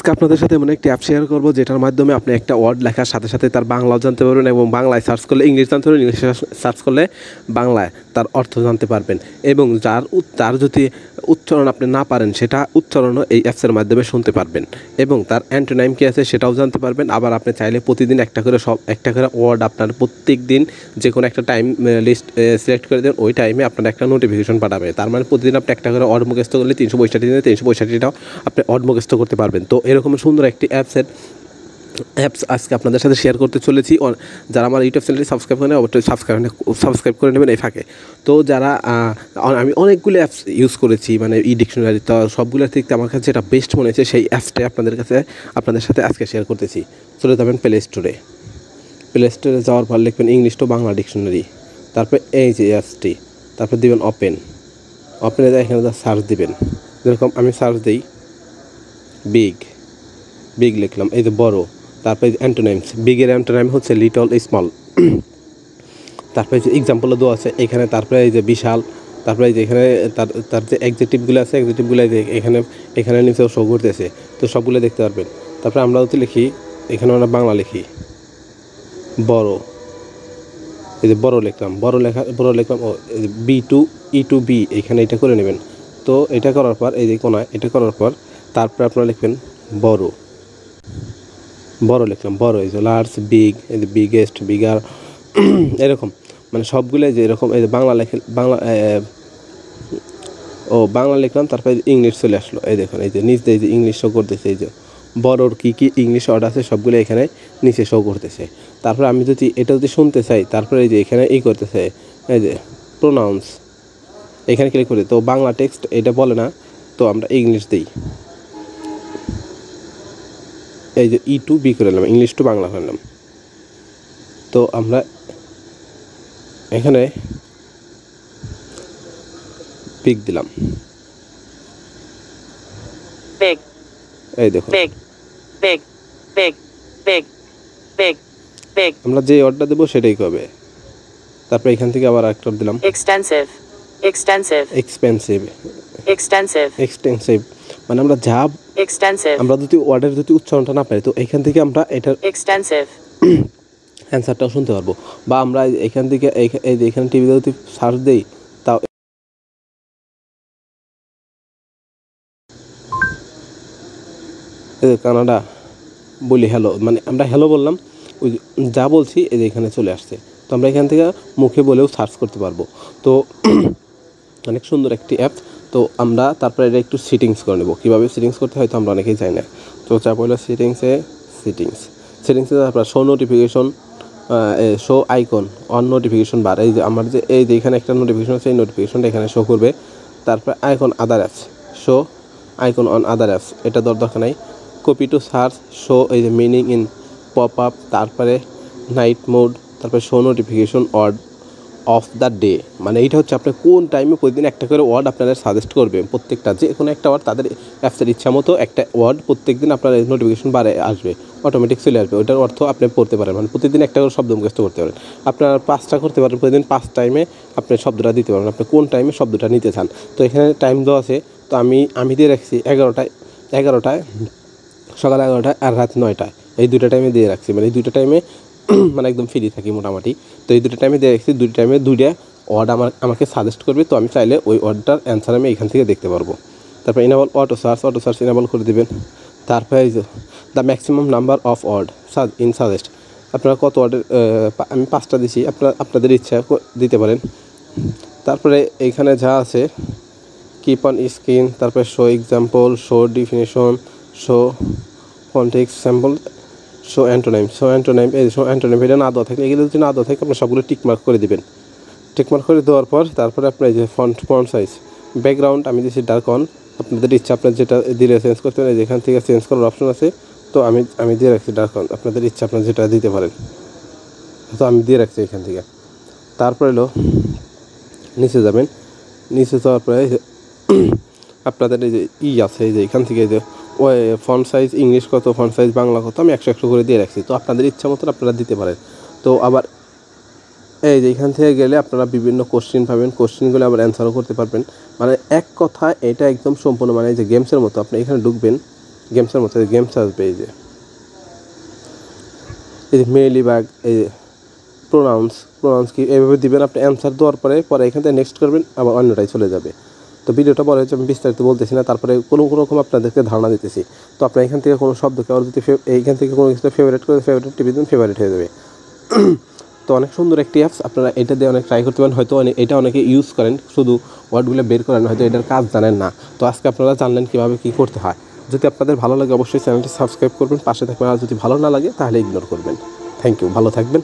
আজকে আপনাদের সাথে এমন একটি অ্যাপ শেয়ার করব যেটার মাধ্যমে আপনি একটা ওয়ার্ড লেখার সাথে সাথে তার বাংলাও জানতে পারবেন এবং বাংলায় সার্চ করলে ইংলিশ জানতে পারবেন, ইংলিশে সার্চ করলে বাংলায় তার অর্থ জানতে পারবেন এবং তার যদি উচ্চারণ আপনি না পারেন সেটা উচ্চারণও এই অ্যাপসের মাধ্যমে শুনতে পারবেন এবং তার অ্যান্টোনাইম কী আছে সেটাও জানতে পারবেন। আবার আপনি চাইলে প্রতিদিন একটা করে ওয়ার্ড আপনার প্রত্যেক দিন যে কোনো একটা টাইম লিস্ট সিলেক্ট করে দেন, ওই টাইমে আপনার একটা নোটিফিকেশন পাঠাবে। তার মানে প্রতিদিন আপনি একটা করে ওয়ার্ড মুখস্থ করলে 365 দিনে 365টাও আপনি ওয়ার্ড মুখস্থ করতে পারবেন। তো এরকম সুন্দর একটি অ্যাপস আজকে আপনাদের সাথে শেয়ার করতে চলেছি। যারা আমার ইউটিউব চ্যানেলটি সাবস্ক্রাইব করেন অবশ্যই সাবস্ক্রাইব করে নেবেন এই ফাঁকে। তো যারা আমি অনেকগুলো অ্যাপস ইউজ করেছি, মানে ডিকশনারি, তো সবগুলোর থেকে আমার কাছে যেটা বেস্ট মনে হয়েছে সেই অ্যাপসটাই আপনাদের সাথে আজকে শেয়ার করতেছি। চলে যাবেন প্লে স্টোরে যাওয়ার পর লিখবেন ইংলিশ টু বাংলা ডিকশনারি, তারপর এই যে অ্যাপসটি, তারপর দিবেন ওপেনে এখানে সার্চ দিবেন। যেরকম আমি সার্চ দিই বিগ লিখলাম, এই যে বড়, তারপরে অ্যান্টোনাইমস, বিগের অ্যান্টোনাইম হচ্ছে লিটল, স্মল, তারপরে যে এক্সাম্পলও দেওয়া আছে এখানে, তারপরে এই যে বিশাল, তারপরে এই যে এখানে তার যে অ্যাডজেক্টিভগুলো আছে অ্যাডজেক্টিভগুলো এখানে নিচেও শো করতেছে, তো সবগুলো দেখতে পারবেন। তারপরে আমরা যদি লিখি, এখানে আমরা বাংলা লিখি বড়, এই যে বড় লিখলাম ও E2B এখানে এটা করে নেবেন। তো এটা করার পর এই যে কোনায় এটা করার পর তারপরে আপনারা লিখবেন বড় লিখলাম, বড়, এই যে লার্জ, বিগ, এই যে বিগেস্ট, বিগার, এরকম মানে সবগুলো যে এরকম। এই যে বাংলা লিখলাম, তারপরে ইংলিশ চলে আসলো, এই দেখুন এই যে নিচে এই যে ইংলিশ শো করতেছে, এই যে বড়োর কী ইংলিশ ওয়ার্ড আছে সবগুলো এখানে নিচে শো করতেছে। তারপরে আমি যদি এটা শুনতে চাই, তারপরে এই যে এখানে করতেছে এই যে প্রোনাউন্স, এখানে ক্লিক করি, তো বাংলা টেক্সট এটা বলে না, তো আমরা ইংলিশ দিই, এই যে E2B করে নিলাম, ইংলিশ টু বাংলা করলাম। তো আমরা এখানে পিক দিলাম, এই দেখুন আমরা যে অর্ডার দেবো সেটাই হবে। তারপরে এখান থেকে আবার একটা দিলাম এক্সটেন্সিভ, মানে আমরা আমরা যদি ওয়ার্ডের উচ্চারণটা না পাই, তো এখান থেকে আমরা এটার অ্যান্সারটাও শুনতে পারবো। বা আমরা এখান থেকে এই যে এখানে টিভিতে যদি সার্চ দিই, তাও কানাডা বলি হ্যালো, মানে আমরা হ্যালো বললাম, ওই যা বলছি এই যে এখানে চলে আসছে। তো আমরা এখান থেকে মুখে বলেও সার্চ করতে পারবো। তো অনেক সুন্দর একটি অ্যাপ। তো আমরা তারপরে এটা একটু সেটিংস করে নেব। কীভাবে সেটিংস করতে হয় তো আমরা অনেকেই জানি না। তো চাপ হলো সেটিংসে তারপর show notification, show icon on notification bar, এই যে আমার যে এই যে এখানে একটা নোটিফিকেশন আছে, এই নোটিফিকেশনটা এখানে শো করবে। তারপর icon other apps, show icon on other apps, এটা দরকার নাই। কপি টু সার্চ, শো এই যে মিনিং ইন পপ আপ, তারপরে নাইট মোড, তারপরে show notification word of the day, মানে এইটা হচ্ছে আপনার কোন টাইমে প্রতিদিন একটা করে ওয়ার্ড আপনারা সাজেস্ট করবে। প্রত্যেকটা যে কোনো একটা ওয়ার্ড তাদের অ্যাপসের ইচ্ছা মতো একটা ওয়ার্ড প্রত্যেকদিন আপনার নোটিফিকেশন বারে আসবে, অটোমেটিক চলে আসবে। ওইটার অর্থ আপনি পড়তে পারেন, মানে প্রতিদিন একটা করে শব্দ মুখস্থ করতে পারেন। আপনার 5টা করতে পারেন, প্রতিদিন 5 টাইমে আপনি শব্দটা দিতে পারেন, আপনি কোন টাইমে শব্দটা নিতে চান। তো এখানে টাইম দেওয়া আছে, তো আমি দিয়ে রাখছি 11টায়, সকাল 11টায় আর রাত 9টায়, এই 2টা টাইমে দিয়ে রাখছি। মানে এই 2টা টাইমে মানে একদম ফ্রি থাকি মোটামুটি। তো এই 2টা টাইমে দিয়ে রাখছি, 2টা টাইমে 2টা ওয়ার্ড আমাকে সাজেস্ট করবে। তো আমি চাইলে ওই ওয়ার্ডটার অ্যান্সার আমি এখান থেকে দেখতে পারবো। তারপর ইনেবল অটো সার্চ ইনেবল করে দেবেন। তারপরে এই যে the maximum number of word in suggest, আপনারা কত ওয়ার্ডের, আমি 5টা দিছি, আপনাদের ইচ্ছা দিতে পারেন। তারপরে এইখানে যা আছে কিপ অন স্ক্রিন, তারপরে show example, show definition, show context sample, show অ্যান্টোনাইম, এই শো অ্যান্টোনাইম এটা না দেওয়া থাকলে, এগুলো যদি না দেওয়া থাকে আপনার সবগুলো টিকমার্ক করে দেবেন। টিকমার্ক করে দেওয়ার পর তারপরে আপনার এই যে ফন্ট সাইজ, ব্যাকগ্রাউন্ড আমি দিচ্ছি ডার্ক অন, আপনাদের ইচ্ছা আপনার যেটা দিলে চেঞ্জ করতে পারেন, যেখান থেকে চেঞ্জ করার অপশন আছে। তো আমি দিয়ে রাখছি ডার্ক অন, আপনাদের ইচ্ছা আপনার যেটা দিতে পারেন, তো আমি দিয়ে রাখছি এখান থেকে। তারপরে হলো নিচে যাবেন, নিচে যাওয়ার পরে আপনাদের এই যে আছে, এই যে এখান থেকে এই যে ওই ফন্ট সাইজ ইংলিশ কত, ফন্ট সাইজ বাংলা কত, আমি 100 করে দিয়ে রাখছি। তো আপনাদের ইচ্ছা মতন আপনারা দিতে পারেন। তো আবার এই যে এখান থেকে গেলে আপনারা বিভিন্ন কোশ্চেন পাবেন, কোশ্চেনগুলো আবার অ্যান্সারও করতে পারবেন। মানে এক কথা এটা একদম সম্পূর্ণ মানে এই যে গেমসের মতো। আপনি এখানে ঢুকবেন, গেমসের মতো গেমস আসবে। এই যে মেলিবাগ, এই যে প্রোনাউন্স কি এইভাবে দিবেন। আপনি অ্যান্সার দেওয়ার পরে এখান থেকে নেক্সট করবেন, আবার অন্যটাই চলে যাবে। তো ভিডিওটা বড় হচ্ছে, আমি বিস্তারিত বলতেছি না, তারপরে কোনো রকম আপনাদেরকে ধারণা দিতেছি। তো আপনার এখান থেকে কোনো শব্দকে আর যদি এইখান থেকে কোনো কিছু ফেভারিট করে ফেভারিট টিপে দিন, ফেভারিট হয়ে যাবে। তো অনেক সুন্দর একটি অ্যাপস, আপনারা এটা দিয়ে অনেক ট্রাই করতে পারেন। হয়তো এটা অনেকে ইউজ করেন, শুধু ওয়ার্ডগুলো বের করেন, হয়তো এটার কাজ জানেন না। তো আজকে আপনারা জানলেন কীভাবে কী করতে হয়। যদি আপনাদের ভালো লাগে অবশ্যই চ্যানেলটি সাবস্ক্রাইব করবেন, পাশে থাকবেন। আর যদি ভালো না লাগে তাহলে ইগনোর করবেন। থ্যাংক ইউ, ভালো থাকবেন।